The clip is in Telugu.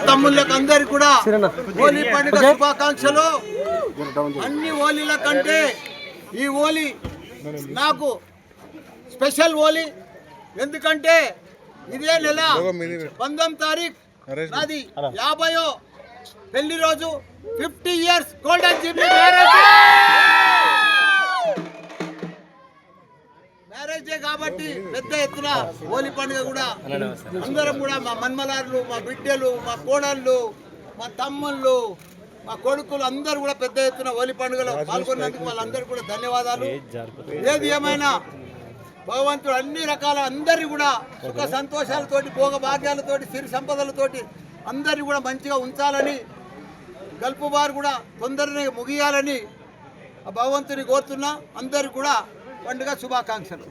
తమ్ముళ్ళకి అందరికి కూడా హోలీ పండుగ శుభాకాంక్షలు. అన్ని హోలీల కంటే ఈ హోలీ నాకు స్పెషల్ హోలీ. ఎందుకంటే ఇదే నెల 19వ తారీఖు నాది 50వ పెళ్లి రోజు. 50 years గోల్డెన్ జూబ్లీ మ్యారేజ్ కాబట్టి పెద్ద ఎత్తున హోలీ పండుగ కూడా అందరం కూడా మా మన్మలార్లు, మా బిడ్డలు, మా కోడళ్ళు, మా తమ్ముళ్ళు, మా కొడుకులు అందరూ కూడా పెద్ద ఎత్తున హోలీ పండుగలో పాల్గొన్నందుకు వాళ్ళందరూ కూడా ధన్యవాదాలు. ఏది ఏమైనా భగవంతుడు అన్ని రకాల అందరి కూడా సుఖ సంతోషాలతోటి, భోగ భాగ్యాలతోటి, సిరి సంపదలతోటి అందరినీ కూడా మంచిగా ఉంచాలని, గల్పు బారు కూడా తొందరనే ముగియాలని భగవంతుని కోరుతున్నా. అందరికి కూడా పండుగ శుభాకాంక్షలు.